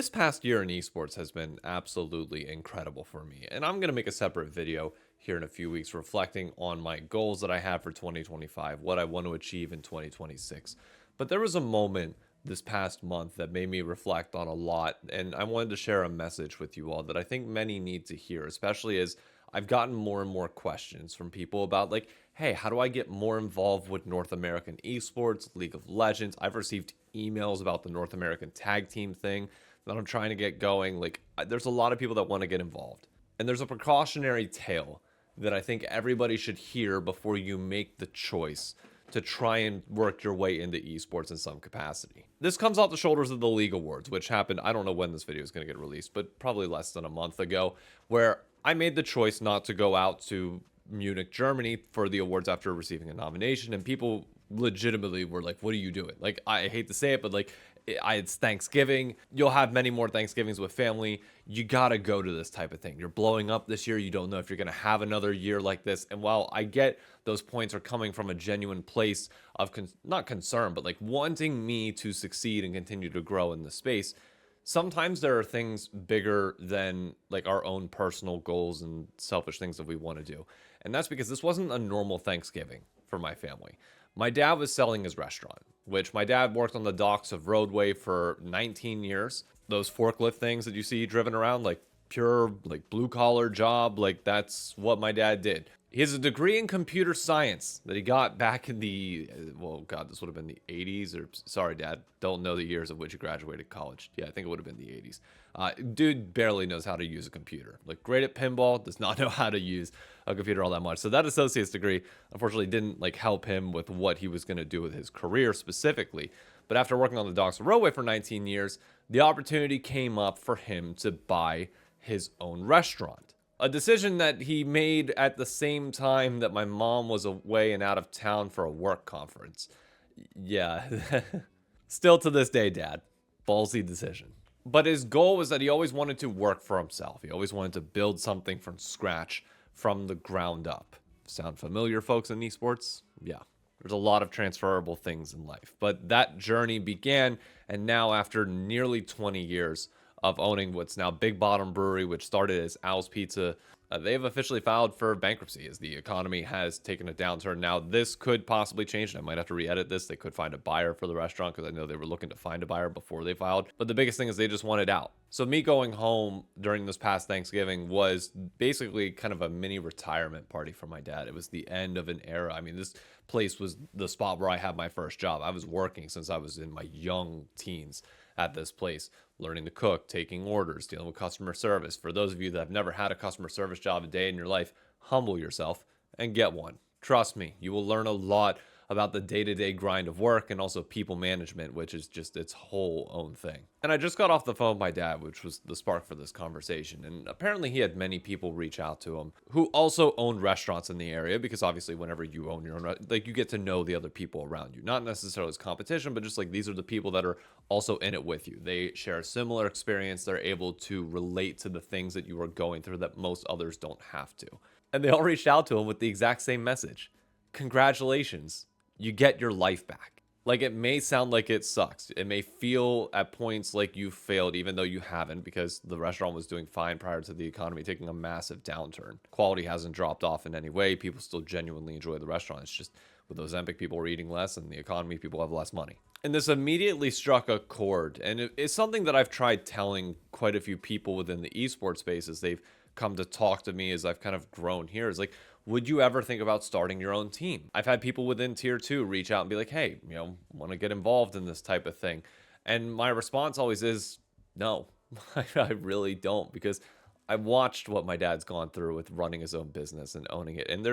This past year in esports has been absolutely incredible for me, and I'm going to make a separate video here in a few weeks reflecting on my goals that I have for 2025, what I want to achieve in 2026. But there was a moment this past month that made me reflect on a lot, and I wanted to share a message with you all that I think many need to hear, especially as I've gotten more and more questions from people about, like, hey, how do I get more involved with North American esports, League of Legends? I've received emails about the North American tag team thing that I'm trying to get going. Like, there's a lot of people that want to get involved. And there's a precautionary tale that I think everybody should hear before you make the choice to try and work your way into esports in some capacity. This comes off the shoulders of the League Awards, which happened, I don't know when this video is going to get released, but probably less than a month ago, where I made the choice not to go out to Munich, Germany for the awards after receiving a nomination, and people legitimately were like, what are you doing? Like, I hate to say it, but like, it's Thanksgiving. You'll have many more Thanksgivings with family. You gotta go to this type of thing. You're blowing up this year. You don't know if you're gonna have another year like this. And while I get those points are coming from a genuine place of not concern, but like wanting me to succeed and continue to grow in the space, sometimes there are things bigger than like our own personal goals and selfish things that we want to do. And that's because this wasn't a normal Thanksgiving for my family. My dad was selling his restaurant, which my dad worked on the docks of Roadway for 19 years. Those forklift things that you see driven around, like pure like blue collar job, like that's what my dad did. He has a degree in computer science that he got back in the, well, God, this would have been the 80s, or sorry, Dad, don't know the years of which he graduated college. Yeah, I think it would have been the 80s. Dude barely knows how to use a computer. Like, great at pinball, does not know how to use a computer all that much. So that associate's degree, unfortunately, didn't like help him with what he was going to do with his career specifically. But after working on the docks of Roadway for 19 years, the opportunity came up for him to buy his own restaurant. A decision that he made at the same time that my mom was away and out of town for a work conference. Yeah, still to this day, Dad, ballsy decision. But his goal was that he always wanted to work for himself. He always wanted to build something from scratch, from the ground up. Sound familiar, folks, in esports? Yeah. There's a lot of transferable things in life. But that journey began, and now after nearly 20 years of owning what's now Big Bottom Brewery, which started as Al's Pizza, they have officially filed for bankruptcy as the economy has taken a downturn. Now, this could possibly change. I might have to re-edit this. They could find a buyer for the restaurant because I know they were looking to find a buyer before they filed. But the biggest thing is they just wanted out. So me going home during this past Thanksgiving was basically kind of a mini retirement party for my dad. It was the end of an era. I mean, this place was the spot where I had my first job. I was working since I was in my young teens at this place, learning to cook, taking orders, dealing with customer service. For those of you that have never had a customer service job a day in your life, humble yourself and get one. Trust me, you will learn a lot about the day-to-day grind of work and also people management, which is just its whole own thing. And I just got off the phone with my dad, which was the spark for this conversation. And apparently he had many people reach out to him who also owned restaurants in the area, because obviously whenever you own your own, like, you get to know the other people around you, not necessarily as competition, but just like these are the people that are also in it with you. They share a similar experience. They're able to relate to the things that you are going through that most others don't have to. And they all reached out to him with the exact same message. Congratulations. You get your life back. Like, it may sound like it sucks. It may feel at points like you failed, even though you haven't, because the restaurant was doing fine prior to the economy taking a massive downturn. Quality hasn't dropped off in any way. People still genuinely enjoy the restaurant. It's just with those Ozempic, people are eating less, and the economy, people have less money. And this immediately struck a chord. And it's something that I've tried telling quite a few people within the esports space as they've come to talk to me as I've kind of grown here. Is like, would you ever think about starting your own team? I've had people within tier 2 reach out and be like, hey, want to get involved in this type of thing. And my response always is, no, I really don't, because I watched what my dad's gone through with running his own business and owning it. And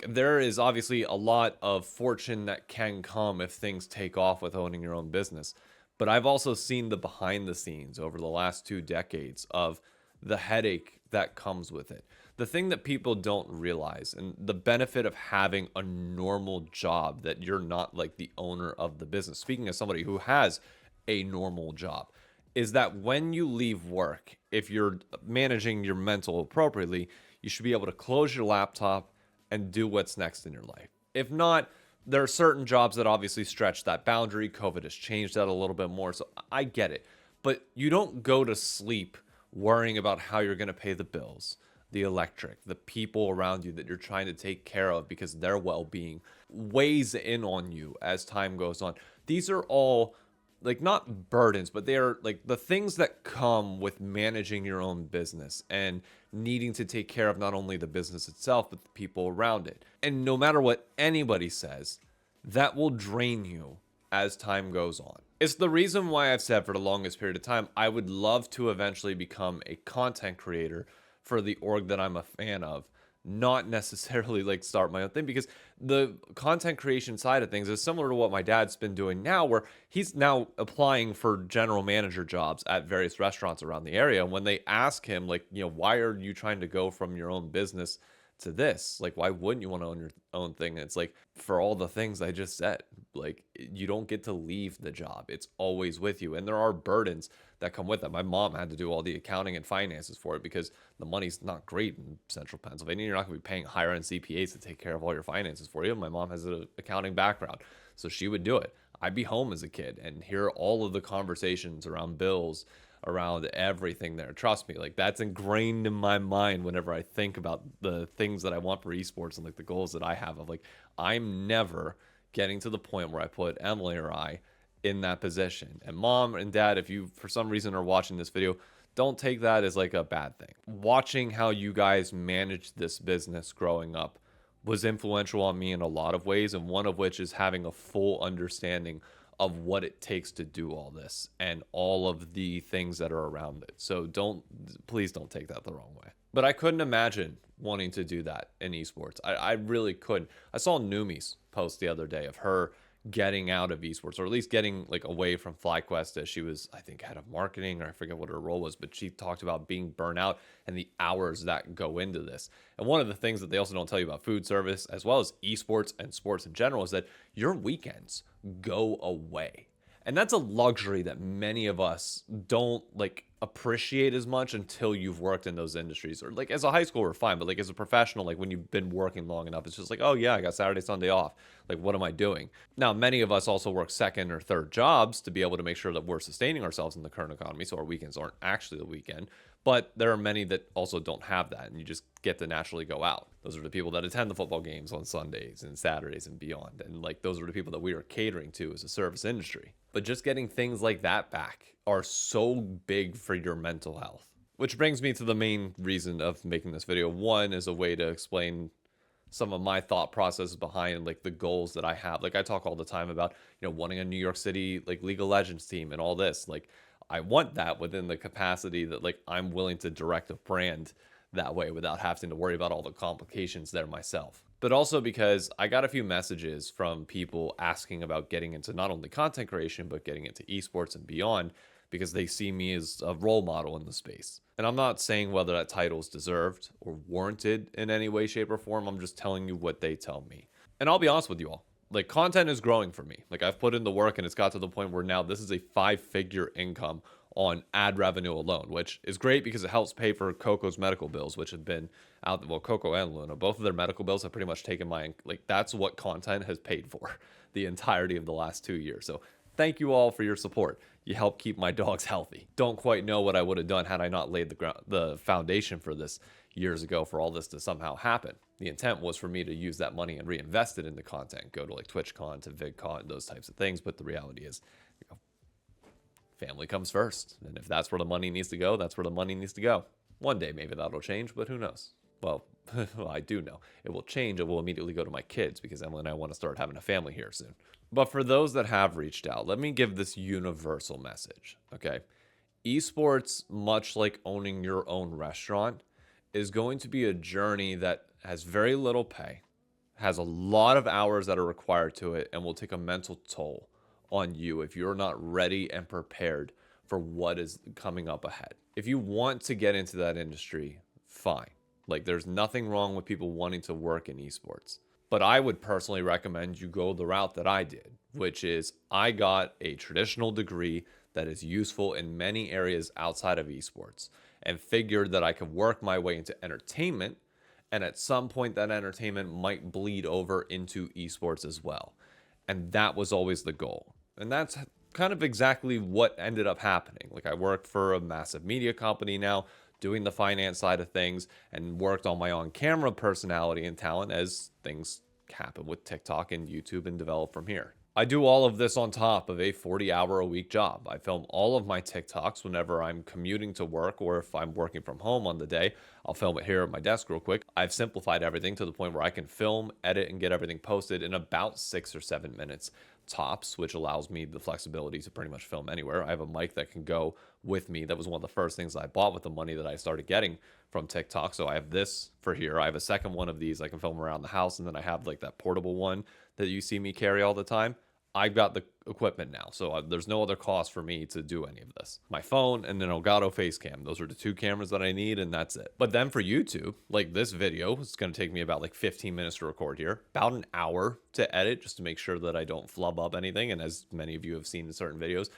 there is obviously a lot of fortune that can come if things take off with owning your own business. But I've also seen the behind the scenes over the last 2 decades of the headache that comes with it. The thing that people don't realize, and the benefit of having a normal job, that you're not like the owner of the business. Speaking as somebody who has a normal job, is that when you leave work, if you're managing your mental appropriately, you should be able to close your laptop and do what's next in your life. If not, there are certain jobs that obviously stretch that boundary. COVID has changed that a little bit more, so I get it. but you don't go to sleep worrying about how you're going to pay the bills, the electric, the people around you that you're trying to take care of, because their well-being weighs in on you as time goes on. These are all like not burdens, but they are like the things that come with managing your own business and needing to take care of not only the business itself, but the people around it. And no matter what anybody says, that will drain you as time goes on. It's the reason why I've said for the longest period of time, I would love to eventually become a content creator for the org that I'm a fan of, not necessarily like start my own thing, because the content creation side of things is similar to what my dad's been doing now, where he's now applying for general manager jobs at various restaurants around the area. And when they ask him, like, why are you trying to go from your own business to this? Like, why wouldn't you want to own your own thing? And it's like, for all the things I just said, like, you don't get to leave the job. It's always with you. And there are burdens that come with that. My mom had to do all the accounting and finances for it because the money's not great in central Pennsylvania. You're not going to be paying higher end CPAs to take care of all your finances for you. My mom has an accounting background, so she would do it. I'd be home as a kid and hear all of the conversations around bills, around everything there. Trust me, like, that's ingrained in my mind whenever I think about the things that I want for esports and like the goals that I have of like, I'm never getting to the point where I put Emily or I in that position. And mom and dad, if you for some reason are watching this video, don't take that as like a bad thing. Watching how you guys managed this business growing up was influential on me in a lot of ways, and one of which is having a full understanding of what it takes to do all this and all of the things that are around it. So please don't take that the wrong way. But I couldn't imagine wanting to do that in esports. I really couldn't. I saw Numi's post the other day of her getting out of esports, or at least getting like away from FlyQuest, as she was, I think, head of marketing, or I forget what her role was, but she talked about being burnt out and the hours that go into this. And one of the things that they also don't tell you about food service, as well as esports and sports in general, is that your weekends go away. And that's a luxury that many of us don't like appreciate as much until you've worked in those industries. Or like as a high schooler, fine, but like as a professional, like when you've been working long enough, it's just like, oh yeah, I got Saturday, Sunday off. Like, what am I doing? Now, many of us also work second or third jobs to be able to make sure that we're sustaining ourselves in the current economy, so our weekends aren't actually the weekend. But there are many that also don't have that, and you just get to naturally go out. Those are the people that attend the football games on Sundays and Saturdays and beyond. And like, those are the people that we are catering to as a service industry. But just getting things like that back are so big for your mental health. Which brings me to the main reason of making this video. One is a way to explain some of my thought processes behind like the goals that I have. Like, I talk all the time about, wanting a New York City like League of Legends team and all this. Like, I want that within the capacity that like I'm willing to direct a brand that way without having to worry about all the complications there myself. But also because I got a few messages from people asking about getting into not only content creation, but getting into esports and beyond, because they see me as a role model in the space. And I'm not saying whether that title is deserved or warranted in any way, shape, or form. I'm just telling you what they tell me. And I'll be honest with you all. Like, content is growing for me. Like, I've put in the work, and it's got to the point where now this is a 5-figure income on ad revenue alone, which is great because it helps pay for Coco's medical bills, which have been out. Well, Coco and Luna, both of their medical bills have pretty much taken like, that's what content has paid for the entirety of the last 2 years. So thank you all for your support. You help keep my dogs healthy. Don't quite know what I would have done had I not laid the foundation for this years ago for all this to somehow happen. The intent was for me to use that money and reinvest it into content, go to like TwitchCon, to VidCon, those types of things. But the reality is, family comes first. And if that's where the money needs to go, that's where the money needs to go. One day, maybe that'll change, but who knows? Well, I do know. It will change. It will immediately go to my kids because Emily and I want to start having a family here soon. But for those that have reached out, let me give this universal message, okay? Esports, much like owning your own restaurant, is going to be a journey that has very little pay, has a lot of hours that are required to it, and will take a mental toll on you if you're not ready and prepared for what is coming up ahead. If you want to get into that industry, fine. Like, there's nothing wrong with people wanting to work in esports. But I would personally recommend you go the route that I did, which is I got a traditional degree that is useful in many areas outside of esports, and figured that I could work my way into entertainment, and at some point that entertainment might bleed over into esports as well. And that was always the goal. And that's kind of exactly what ended up happening. Like, I work for a massive media company now, doing the finance side of things, and worked on my on-camera personality and talent as things happen with TikTok and YouTube and develop from here. I do all of this on top of a 40-hour-a-week job. I film all of my TikToks whenever I'm commuting to work, or if I'm working from home on the day, I'll film it here at my desk real quick. I've simplified everything to the point where I can film, edit, and get everything posted in about 6 or 7 minutes tops, which allows me the flexibility to pretty much film anywhere. I have a mic that can go with me. That was one of the first things I bought with the money that I started getting from TikTok. So I have this for here. I have a second one of these I can film around the house, and then I have like that portable one that you see me carry all the time. I've got the equipment now, so there's no other cost for me to do any of this. My phone and an Elgato Facecam. Those are the two cameras that I need, and that's it. But then for YouTube, like this video, it's going to take me about like 15 minutes to record here, about an hour to edit, just to make sure that I don't flub up anything. And as many of you have seen in certain videos,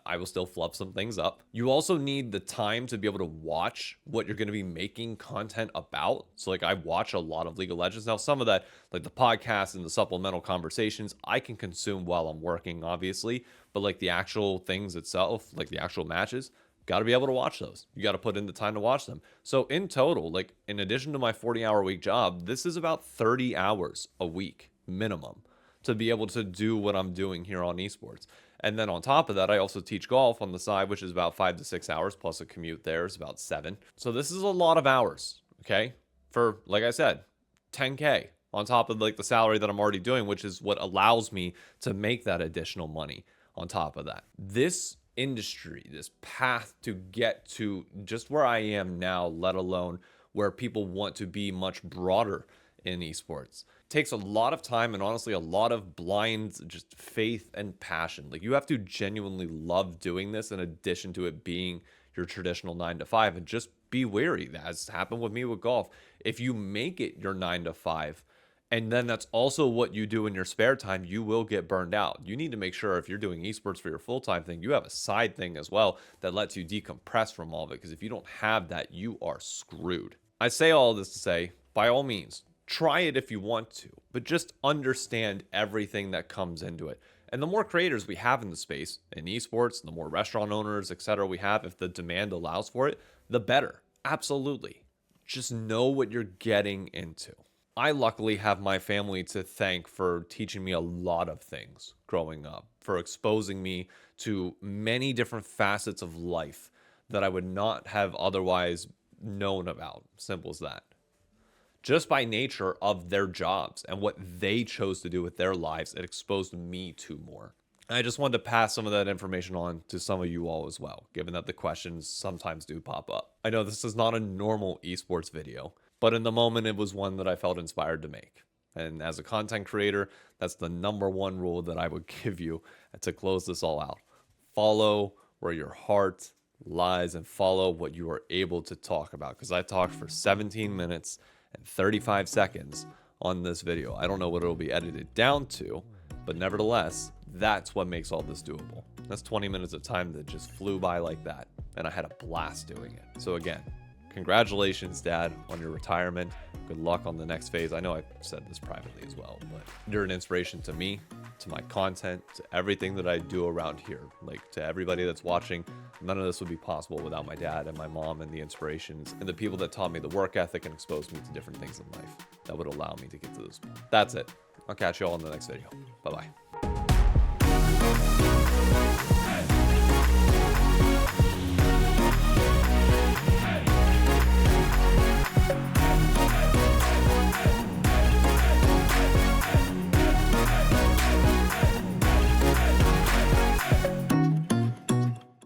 I will still flub some things up. You also need the time to be able to watch what you're going to be making content about. So like, I watch a lot of League of Legends. Now, some of that, like the podcast and the supplemental conversations, I can consume while I'm working, obviously. But like the actual things itself, like the actual matches, got to be able to watch those. You got to put in the time to watch them. So in total, like in addition to my 40-hour-a-week job, this is about 30 hours a week minimum to be able to do what I'm doing here on Esports. And then on top of that, I also teach golf on the side, which is about 5 to 6 hours, plus a commute there is about 7. So this is a lot of hours, okay? For, like I said, 10K on top of like the salary that I'm already doing, which is what allows me to make that additional money on top of that. This industry, this path to get to just where I am now, let alone where people want to be much broader in esports, takes a lot of time and honestly a lot of blind just faith and passion. Like, you have to genuinely love doing this in addition to it being your traditional 9 to 5, and just be wary. That has happened with me with golf. If you make it your 9 to 5 and then that's also what you do in your spare time, you will get burned out. You need to make sure if you're doing esports for your full-time thing, you have a side thing as well that lets you decompress from all of it, because if you don't have that, you are screwed. I say all this to say, by all means, try it if you want to, but just understand everything that comes into it. And the more creators we have in the space, in esports, the more restaurant owners, etc. we have, if the demand allows for it, the better. Absolutely. Just know what you're getting into. I luckily have my family to thank for teaching me a lot of things growing up, for exposing me to many different facets of life that I would not have otherwise known about. Simple as that. Just by nature of their jobs and what they chose to do with their lives, it exposed me to more. I just wanted to pass some of that information on to some of you all as well, given that the questions sometimes do pop up. I know this is not a normal esports video, but in the moment, it was one that I felt inspired to make. And as a content creator, that's the #1 rule that I would give you to close this all out. Follow where your heart lies and follow what you are able to talk about. Because I talked for 17 minutes and 35 seconds on this video. I don't know what it'll be edited down to, but nevertheless, that's what makes all this doable. That's 20 minutes of time that just flew by like that, and I had a blast doing it. So again, congratulations, Dad, on your retirement. Good luck on the next phase. I know I've said this privately as well, but you're an inspiration to me, to my content, to everything that I do around here. Like, to everybody that's watching, none of this would be possible without my dad and my mom and the inspirations and the people that taught me the work ethic and exposed me to different things in life that would allow me to get to this point. That's it. I'll catch you all in the next video. Bye-bye.